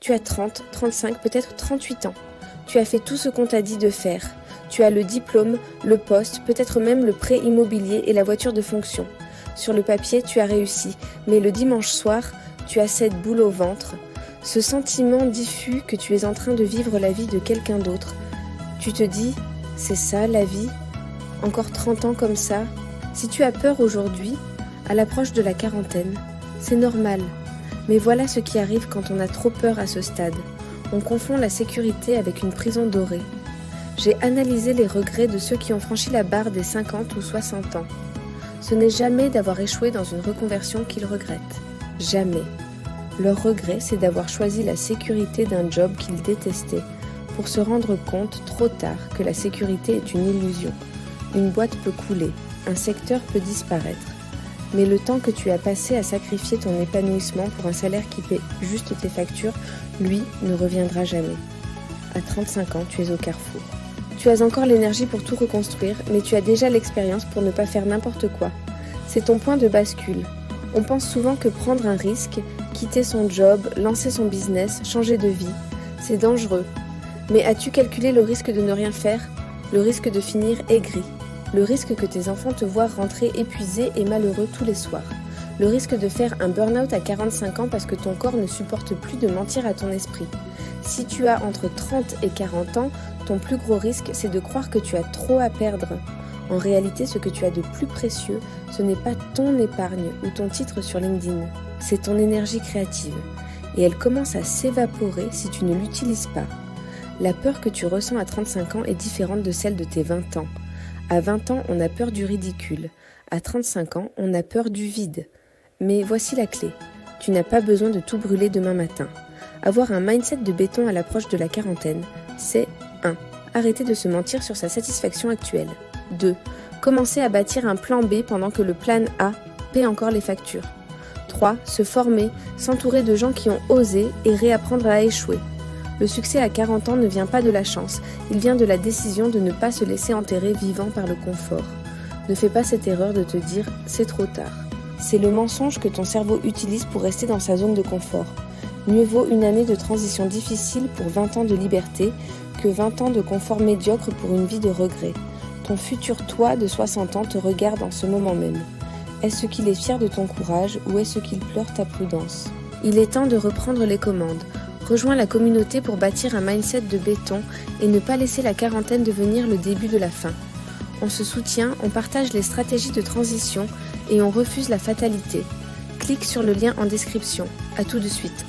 Tu as 30, 35, peut-être 38 ans. Tu as fait tout ce qu'on t'a dit de faire. Tu as le diplôme, le poste, peut-être même le prêt immobilier et la voiture de fonction. Sur le papier, tu as réussi, mais le dimanche soir, tu as cette boule au ventre. Ce sentiment diffus que tu es en train de vivre la vie de quelqu'un d'autre. Tu te dis, c'est ça la vie ? Encore 30 ans comme ça ? Si tu as peur aujourd'hui, à l'approche de la quarantaine, c'est normal. Mais voilà ce qui arrive quand on a trop peur à ce stade. On confond la sécurité avec une prison dorée. J'ai analysé les regrets de ceux qui ont franchi la barre des 50 ou 60 ans. Ce n'est jamais d'avoir échoué dans une reconversion qu'ils regrettent. Jamais. Leur regret, c'est d'avoir choisi la sécurité d'un job qu'ils détestaient pour se rendre compte trop tard que la sécurité est une illusion. Une boîte peut couler, un secteur peut disparaître. Mais le temps que tu as passé à sacrifier ton épanouissement pour un salaire qui paie juste tes factures, lui, ne reviendra jamais. À 35 ans, tu es au carrefour. Tu as encore l'énergie pour tout reconstruire, mais tu as déjà l'expérience pour ne pas faire n'importe quoi. C'est ton point de bascule. On pense souvent que prendre un risque, quitter son job, lancer son business, changer de vie, c'est dangereux. Mais as-tu calculé le risque de ne rien faire ? Le risque de finir aigri ? Le risque que tes enfants te voient rentrer épuisé et malheureux tous les soirs. Le risque de faire un burn-out à 45 ans parce que ton corps ne supporte plus de mentir à ton esprit. Si tu as entre 30 et 40 ans, ton plus gros risque, c'est de croire que tu as trop à perdre. En réalité, ce que tu as de plus précieux, ce n'est pas ton épargne ou ton titre sur LinkedIn. C'est ton énergie créative. Et elle commence à s'évaporer si tu ne l'utilises pas. La peur que tu ressens à 35 ans est différente de celle de tes 20 ans. À 20 ans, on a peur du ridicule. À 35 ans, on a peur du vide. Mais voici la clé. Tu n'as pas besoin de tout brûler demain matin. Avoir un mindset de béton à l'approche de la quarantaine, c'est 1. Arrêter de se mentir sur sa satisfaction actuelle. 2. Commencer à bâtir un plan B pendant que le plan A paie encore les factures. 3. Se former, s'entourer de gens qui ont osé et réapprendre à échouer. Le succès à 40 ans ne vient pas de la chance, il vient de la décision de ne pas se laisser enterrer vivant par le confort. Ne fais pas cette erreur de te dire « c'est trop tard ». C'est le mensonge que ton cerveau utilise pour rester dans sa zone de confort. Mieux vaut une année de transition difficile pour 20 ans de liberté que 20 ans de confort médiocre pour une vie de regret. Ton futur toi de 60 ans te regarde en ce moment même. Est-ce qu'il est fier de ton courage ou est-ce qu'il pleure ta prudence ? Il est temps de reprendre les commandes. Rejoins la communauté pour bâtir un mindset de béton et ne pas laisser la quarantaine devenir le début de la fin. On se soutient, on partage les stratégies de transition et on refuse la fatalité. Clique sur le lien en description. À tout de suite.